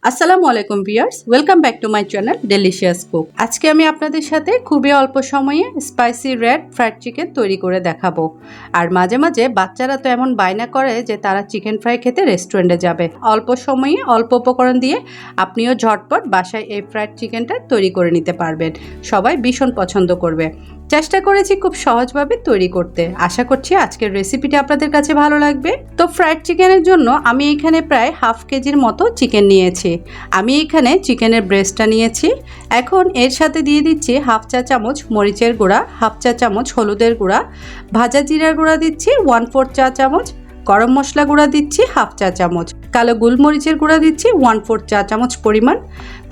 আসসালামু আলাইকুম viewers, welcome back to my channel delicious cook. আজকে আমি আপনাদের সাথে খুবই অল্প সময়ে স্পাইসি রেড ফ্রাইড চিকেন তৈরি করে দেখাবো। আর মাঝে মাঝে বাচ্চারা তো এমন বায়না করে যে তারা চিকেন ফ্রাই খেতে রেস্টুরেন্টে যাবে। অল্প সময়ে অল্প উপকরণ দিয়ে আপনিও ঝটপট বাসায় এই ফ্রাইড চিকেনটা তৈরি করে নিতে পারবেন। সবাই ভীষণ পছন্দ করবে। চেষ্টা করেছি খুব সহজভাবে তৈরি করতে। আশা করছি আজকের রেসিপিটি আপনাদের কাছে ভালো লাগবে। তো ফ্রাইড চিকেনের জন্য আমি এখানে প্রায় হাফ কেজির মতো চিকেন নিয়েছি। আমি এখানে চিকেনের ব্রেস্টটা নিয়েছি। এখন এর সাথে দিয়ে দিচ্ছি হাফ চা চামচ মরিচের গুঁড়া, হাফ চা চামচ হলুদের গুঁড়া, ভাজা জিরার গুঁড়া দিচ্ছি 1/4 চা চামচ, গরম মশলা গুঁড়া দিচ্ছি হাফ চা চামচ, কালো গোলমরিচের গুঁড়া দিচ্ছি 1/4 চা চামচ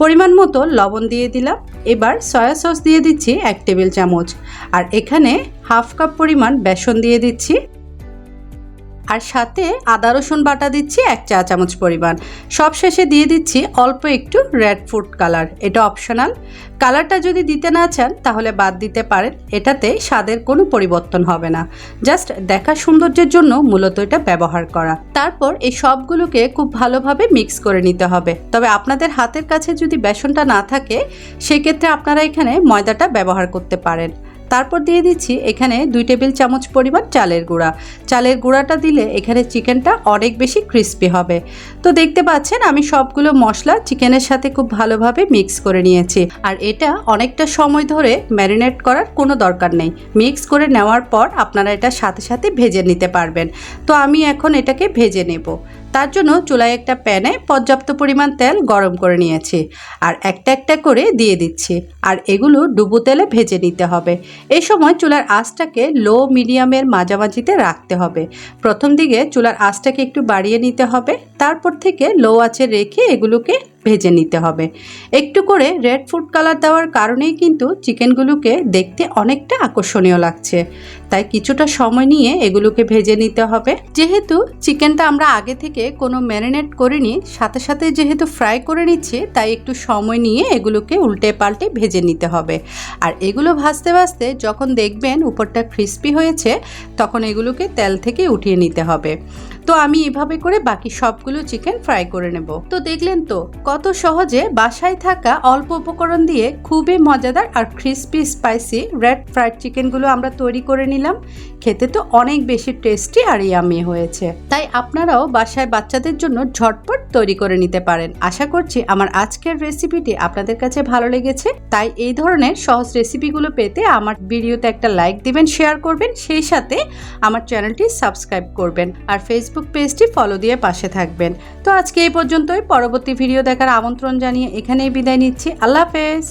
পরিমাণ মতো লবণ দিয়ে দিলাম। এবার সয়া সস দিয়ে দিচ্ছি 1 টেবিল চামচ। আর এখানে হাফ কাপ পরিমাণ বেসন দিয়ে দিচ্ছি। আর সাথে আদা রসুন বাটা দিচ্ছি 1 চা চামচ পরিমাণ। সব শেষে দিয়ে দিচ্ছি অল্প একটু রেড ফুড কালার। এটা অপশনাল। কালারটা যদি দিতে না চান তাহলে বাদ দিতে পারেন। এটাতে স্বাদের কোনো পরিবর্তন হবে না, জাস্ট দেখা সৌন্দর্যের জন্য মূলত এটা ব্যবহার করা। তারপর এই সবগুলোকে খুব ভালোভাবে মিক্স করে নিতে হবে। তবে আপনাদের হাতের কাছে যদি বেসনটা না থাকে সেক্ষেত্রে আপনারা এখানে ময়দাটা ব্যবহার করতে পারেন। তারপর দিয়ে দিচ্ছি এখানে 2 টেবিল চামচ পরিমাণ চালের গুঁড়া। চালের গুঁড়াটা দিলে এখানে চিকেনটা অনেক বেশি ক্রিস্পি হবে। তো দেখতে পাচ্ছেন আমি সবগুলো মশলা চিকেনের সাথে খুব ভালোভাবে মিক্স করে নিয়েছি। আর এটা অনেকটা সময় ধরে ম্যারিনেট করার কোনো দরকার নেই। মিক্স করে নেওয়ার পর আপনারা এটা সাথে সাথে ভেজে নিতে পারবেন। তো আমি এখন এটাকে ভেজে নেব। তার জন্য চুলায় একটা প্যানে পর্যাপ্ত পরিমাণ তেল গরম করে নিয়েছি। আর একটা একটা করে দিয়ে দিচ্ছি। আর এগুলো ডুবো তেলে ভেজে নিতে হবে। এই সময় চুলার আঁচটাকে লো মিডিয়ামের মাঝামাঝিতে রাখতে হবে। প্রথম দিকে চুলার আঁচটাকে একটু বাড়িয়ে নিতে হবে। তারপর থেকে লো আঁচে রেখে এগুলোকে ভেজে নিতে হবে। একটু করে রেড ফুড কালার দেওয়ার কারণেই কিন্তু চিকেনগুলোকে দেখতে অনেকটা আকর্ষণীয় লাগছে। তাই কিছুটা সময় নিয়ে এগুলোকে ভেজে নিতে হবে। যেহেতু চিকেনটা আমরা আগে থেকে কোনো ম্যারিনেট করিনি, সাথে সাথে যেহেতু ফ্রাই করে নিচ্ছি, তাই একটু সময় নিয়ে এগুলোকে উল্টে পাল্টে ভেজে নিতে হবে। আর এগুলো ভাজতে ভাজতে যখন দেখবেন উপরটা ক্রিস্পি হয়েছে তখন এগুলোকে তেল থেকে উঠিয়ে নিতে হবে। তো আমি এভাবে করে বাকি সবগুলো চিকেন ফ্রাই করে নেব। তো দেখলেন তো কত সহজে বাসায় থাকা অল্প উপকরণ দিয়ে খুবই মজাদার আর ক্রিস্পি স্পাইসি রেড ফ্রাইড চিকেনগুলো আমরা তৈরি করে নিলাম। খেতে তো অনেক বেশি টেস্টি আর ইয়ামি হয়েছে। তাই আপনারাও বাসায় বাচ্চাদের জন্য ঝটপট তৈরি করে নিতে পারেন। আশা করছি আমার আজকের রেসিপিটি আপনাদের কাছে ভালো লেগেছে। তাই এই ধরনের সহজ রেসিপিগুলো পেতে আমার ভিডিওতে একটা লাইক দিবেন, শেয়ার করবেন, সেই সাথে আমার চ্যানেলটি সাবস্ক্রাইব করবেন আর ফেসবুক পেজটি ফলো দিয়ে পাশে থাকবেন। তো আজকে এই পর্যন্তই। পরবর্তী ভিডিও দেখার আমন্ত্রণ জানিয়ে এখানেই বিদায় নিচ্ছি। আল্লাহ হাফেজ।